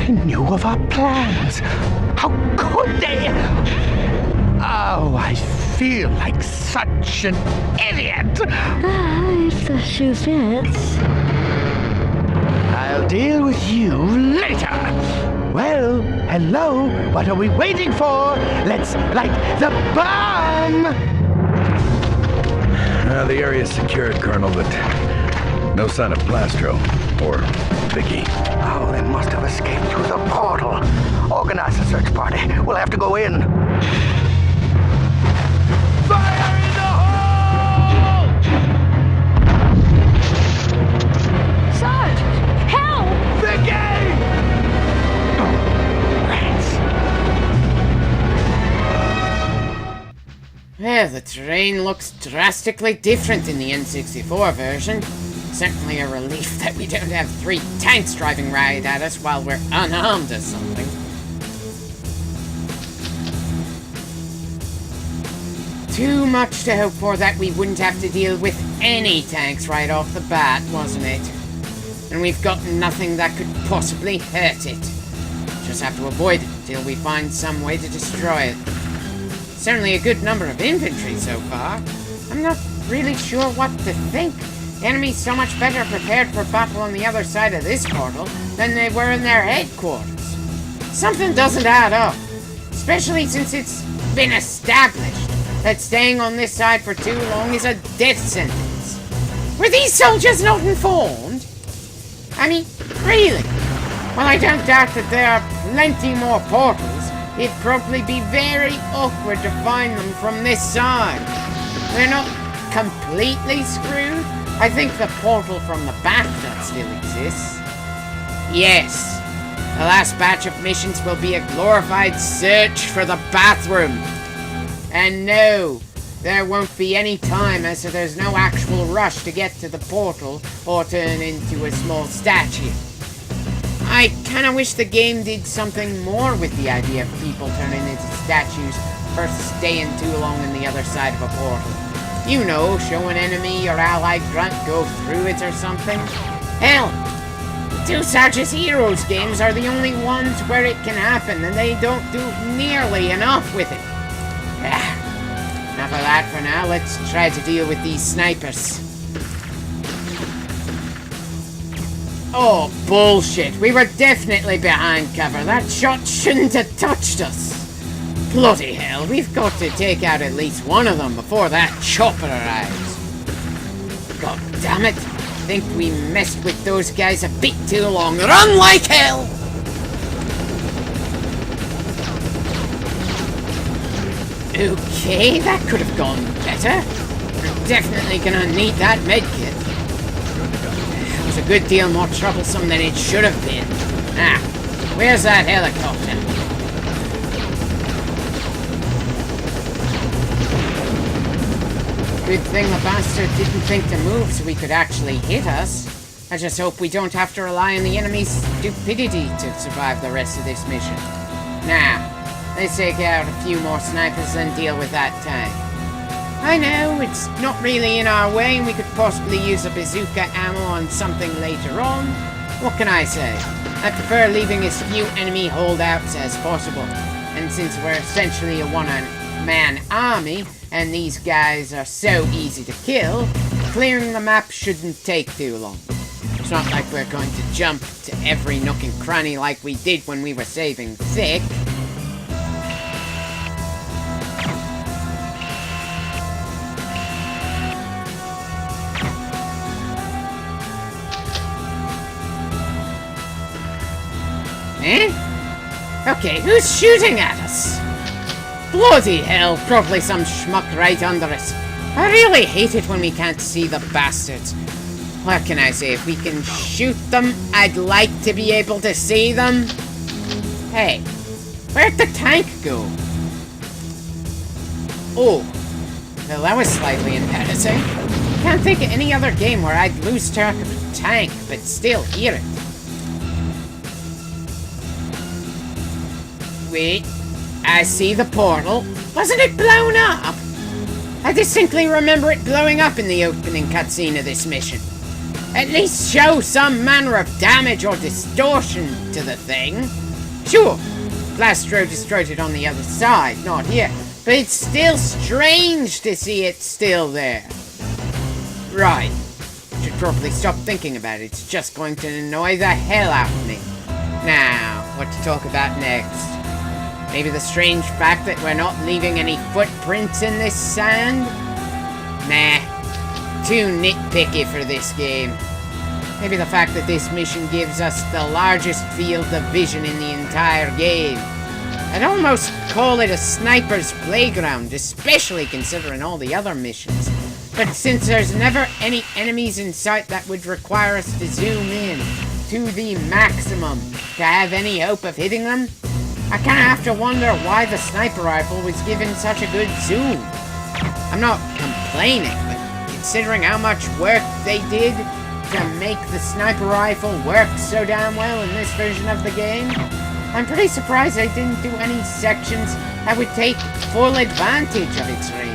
They knew of our plans. How could they? Oh, I feel like such an idiot. If the shoe fits. I'll deal with you later. Well, hello. What are we waiting for? Let's light the bomb. The area's secured, Colonel, but no sign of Plastro or Vicky. Oh, they must have escaped through the portal. Organize a search party. We'll have to go in. Fire in the hole! Sarge! Help! Vicky! Rats. Well, the terrain looks drastically different in the N64 version. Certainly a relief that we don't have 3 tanks driving right at us while we're unarmed or something. Too much to hope for that we wouldn't have to deal with any tanks right off the bat, wasn't it? And we've got nothing that could possibly hurt it. Just have to avoid it until we find some way to destroy it. Certainly a good number of infantry so far. I'm not really sure what to think. The enemy's so much better prepared for battle on the other side of this portal than they were in their headquarters. Something doesn't add up, especially since it's been established that staying on this side for too long is a death sentence. Were these soldiers not informed? I mean, really? Well, I don't doubt that there are plenty more portals. It'd probably be very awkward to find them from this side. We're not completely screwed. I think the portal from the back that still exists. Yes, the last batch of missions will be a glorified search for the bathroom. And no, there won't be any time, as there's no actual rush to get to the portal or turn into a small statue. I kinda wish the game did something more with the idea of people turning into statues for staying too long on the other side of a portal. You know, show an enemy or allied grunt go through it or something. Hell, the 2 Sarge's Heroes games are the only ones where it can happen, and they don't do nearly enough with it. Enough of that for now. Let's try to deal with these snipers. Oh, bullshit. We were definitely behind cover. That shot shouldn't have touched us. Bloody hell, we've got to take out at least one of them before that chopper arrives. God damn it. I think we messed with those guys a bit too long. Run like hell! Okay, that could have gone better. We're definitely gonna need that medkit. It was a good deal more troublesome than it should have been. Ah, where's that helicopter? Good thing the bastard didn't think to move so he could actually hit us. I just hope we don't have to rely on the enemy's stupidity to survive the rest of this mission. Now, let's take out a few more snipers and deal with that tank. I know, it's not really in our way and we could possibly use a bazooka ammo on something later on. What can I say? I prefer leaving as few enemy holdouts as possible. And since we're essentially a one-man army, and these guys are so easy to kill, clearing the map shouldn't take too long. It's not like we're going to jump to every nook and cranny like we did when we were saving Vic. Eh? Okay, who's shooting at us? Bloody hell, probably some schmuck right under us. I really hate it when we can't see the bastards. What can I say? If we can shoot them, I'd like to be able to see them. Hey, where'd the tank go? Oh, well that was slightly embarrassing. Can't think of any other game where I'd lose track of a tank, but still hear it. Wait, I see the portal. Wasn't it blown up? I distinctly remember it blowing up in the opening cutscene of this mission. At least show some manner of damage or distortion to the thing. Sure, Blastro destroyed it on the other side, not here. But it's still strange to see it still there. Right. Should probably stop thinking about it. It's just going to annoy the hell out of me. Now, what to talk about next? Maybe the strange fact that we're not leaving any footprints in this sand? Nah. Too nitpicky for this game. Maybe the fact that this mission gives us the largest field of vision in the entire game. I'd almost call it a sniper's playground, especially considering all the other missions. But since there's never any enemies in sight, that would require us to zoom in to the maximum to have any hope of hitting them. I kinda have to wonder why the sniper rifle was given such a good zoom. I'm not complaining, but considering how much work they did to make the sniper rifle work so damn well in this version of the game, I'm pretty surprised they didn't do any sections that would take full advantage of its range.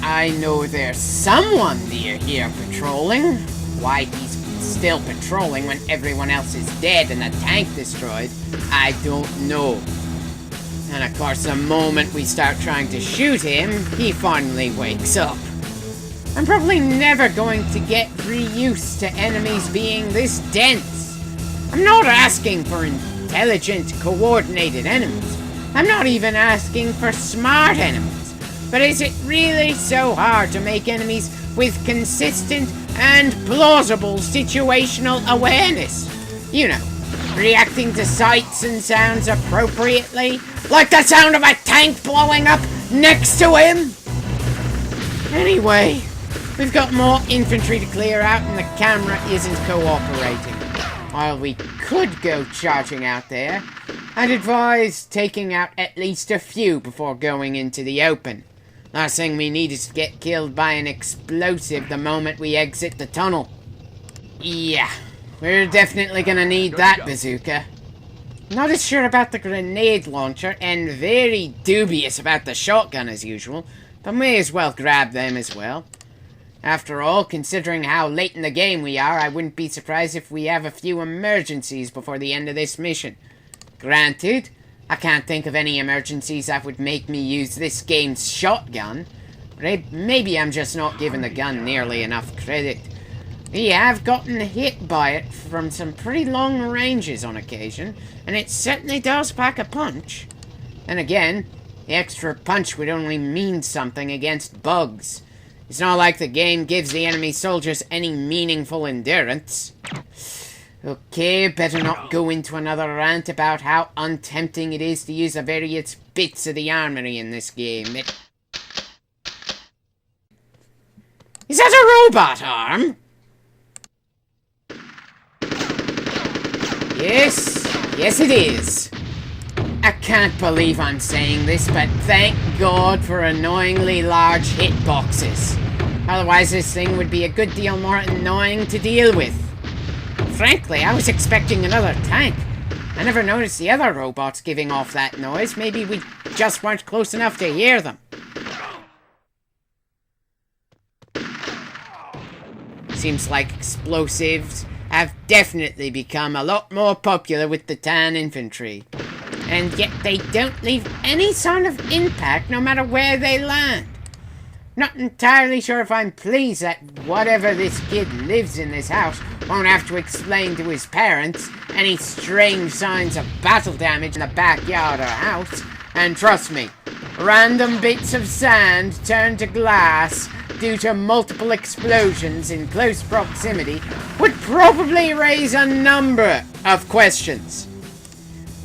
I know there's someone near here patrolling. Why he's still patrolling when everyone else is dead and the tank destroyed, I don't know. And of course, the moment we start trying to shoot him, he finally wakes up. I'm probably never going to get reused to enemies being this dense. I'm not asking for intelligent, coordinated enemies. I'm not even asking for smart enemies. But is it really so hard to make enemies with consistent and plausible situational awareness? You know, reacting to sights and sounds appropriately, like the sound of a tank blowing up next to him? Anyway, we've got more infantry to clear out and the camera isn't cooperating. While we could go charging out there, I'd advise taking out at least a few before going into the open. Last thing we need is to get killed by an explosive the moment we exit the tunnel. Yeah, we're definitely gonna need that bazooka. Not as sure about the grenade launcher, and very dubious about the shotgun as usual, but may as well grab them as well. After all, considering how late in the game we are, I wouldn't be surprised if we have a few emergencies before the end of this mission. Granted, I can't think of any emergencies that would make me use this game's shotgun. Maybe I'm just not giving the gun nearly enough credit. We have gotten hit by it from some pretty long ranges on occasion, and it certainly does pack a punch. And again, the extra punch would only mean something against bugs. It's not like the game gives the enemy soldiers any meaningful endurance. Okay, better not go into another rant about how untempting it is to use the various bits of the armory in this game. Is that a robot arm? Yes it is. I can't believe I'm saying this, but thank God for annoyingly large hitboxes. Otherwise this thing would be a good deal more annoying to deal with. Frankly, I was expecting another tank. I never noticed the other robots giving off that noise. Maybe we just weren't close enough to hear them. Seems like explosives have definitely become a lot more popular with the tan infantry. And yet they don't leave any sign of impact no matter where they land. Not entirely sure if I'm pleased that whatever this kid lives in this house won't have to explain to his parents any strange signs of battle damage in the backyard or house. And trust me, random bits of sand turned to glass due to multiple explosions in close proximity would probably raise a number of questions.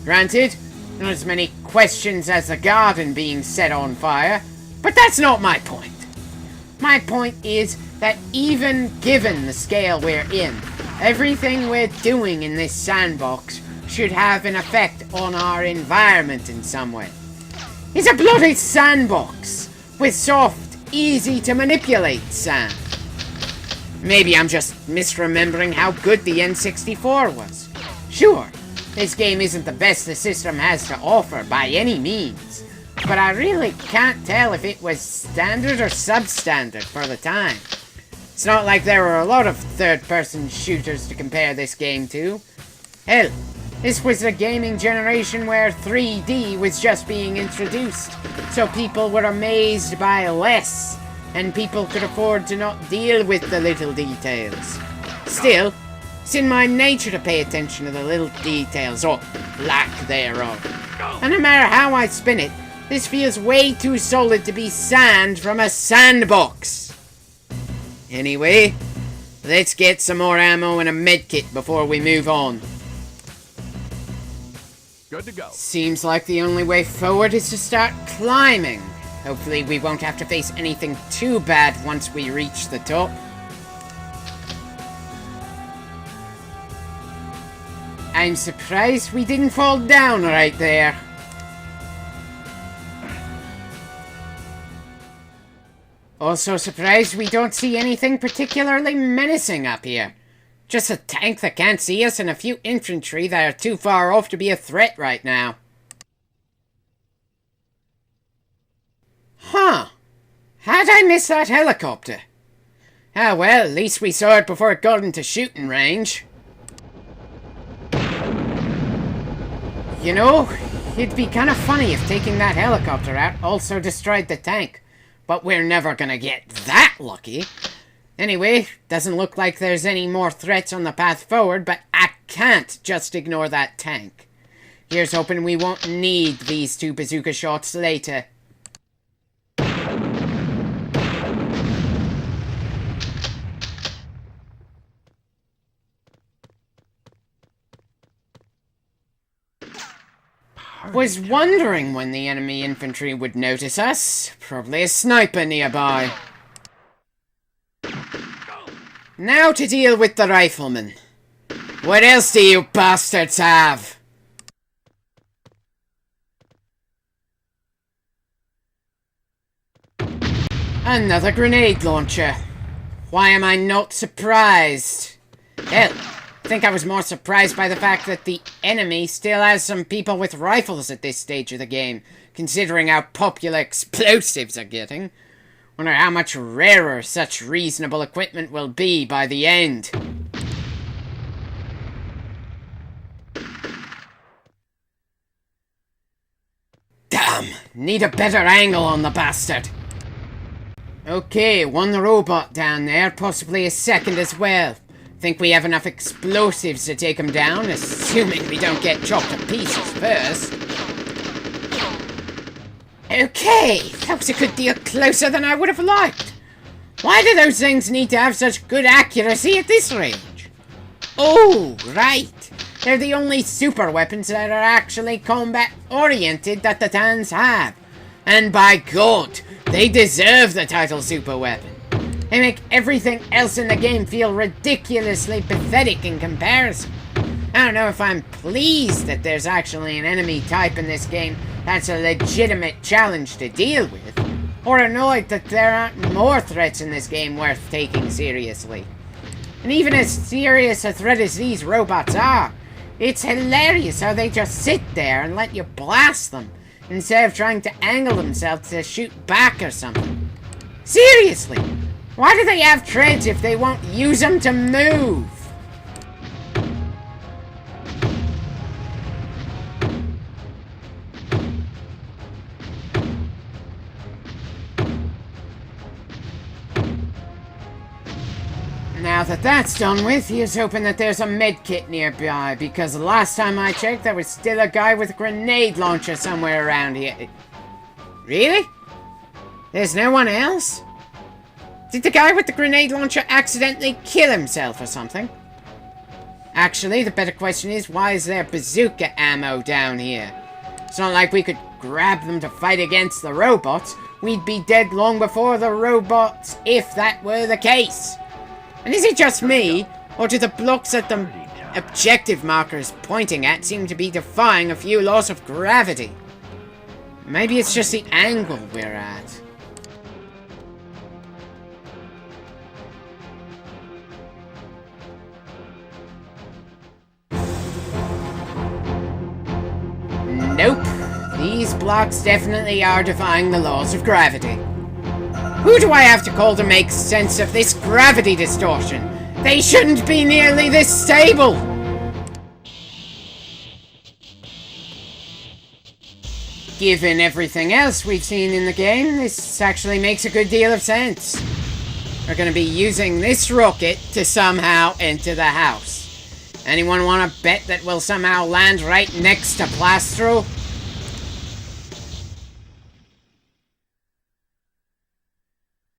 Granted, not as many questions as the garden being set on fire, but that's not my point. My point is that even given the scale we're in, everything we're doing in this sandbox should have an effect on our environment in some way. It's a bloody sandbox with soft, easy to manipulate sand. Maybe I'm just misremembering how good the N64 was. Sure, this game isn't the best the system has to offer by any means, but I really can't tell if it was standard or substandard for the time. It's not like there were a lot of third-person shooters to compare this game to. Hell, this was a gaming generation where 3D was just being introduced, so people were amazed by less, and people could afford to not deal with the little details. Still, it's in my nature to pay attention to the little details, or lack thereof. And no matter how I spin it, this feels way too solid to be sand from a sandbox. Anyway, let's get some more ammo and a medkit before we move on. Good to go. Seems like the only way forward is to start climbing. Hopefully we won't have to face anything too bad once we reach the top. I'm surprised we didn't fall down right there. Also surprised we don't see anything particularly menacing up here. Just a tank that can't see us and a few infantry that are too far off to be a threat right now. Huh. How'd I miss that helicopter? Ah well, at least we saw it before it got into shooting range. You know, it'd be kind of funny if taking that helicopter out also destroyed the tank. But we're never gonna get that lucky. Anyway, doesn't look like there's any more threats on the path forward, but I can't just ignore that tank. Here's hoping we won't need these 2 bazooka shots later. Was wondering when the enemy infantry would notice us. Probably a sniper nearby. Now to deal with the riflemen. What else do you bastards have? Another grenade launcher. Why am I not surprised? Hell, I think I was more surprised by the fact that the enemy still has some people with rifles at this stage of the game, considering how popular explosives are getting. Wonder how much rarer such reasonable equipment will be by the end. Damn! Need a better angle on the bastard. Okay, one robot down there, possibly a second as well. Think we have enough explosives to take him down, assuming we don't get chopped to pieces first. Okay, that was a good deal closer than I would have liked. Why do those things need to have such good accuracy at this range? Oh, right. They're the only super weapons that are actually combat-oriented that the Tans have. And by God, they deserve the title super weapon. They make everything else in the game feel ridiculously pathetic in comparison. I don't know if I'm pleased that there's actually an enemy type in this game that's a legitimate challenge to deal with, or annoyed that there aren't more threats in this game worth taking seriously. And even as serious a threat as these robots are, it's hilarious how they just sit there and let you blast them, instead of trying to angle themselves to shoot back or something. Seriously! Why do they have treads if they won't use them to move? Now that that's done with, here's hoping that there's a medkit nearby, because the last time I checked, there was still a guy with a grenade launcher somewhere around here. Really? There's no one else? Did the guy with the grenade launcher accidentally kill himself or something? Actually, the better question is, why is there bazooka ammo down here? It's not like we could grab them to fight against the robots. We'd be dead long before the robots, if that were the case. And is it just me, or do the blocks that the objective marker is pointing at seem to be defying a few laws of gravity? Maybe it's just the angle we're at. Nope. These blocks definitely are defying the laws of gravity. Who do I have to call to make sense of this gravity distortion? They shouldn't be nearly this stable! Given everything else we've seen in the game, this actually makes a good deal of sense. We're going to be using this rocket to somehow enter the house. Anyone want to bet that we'll somehow land right next to Plastro?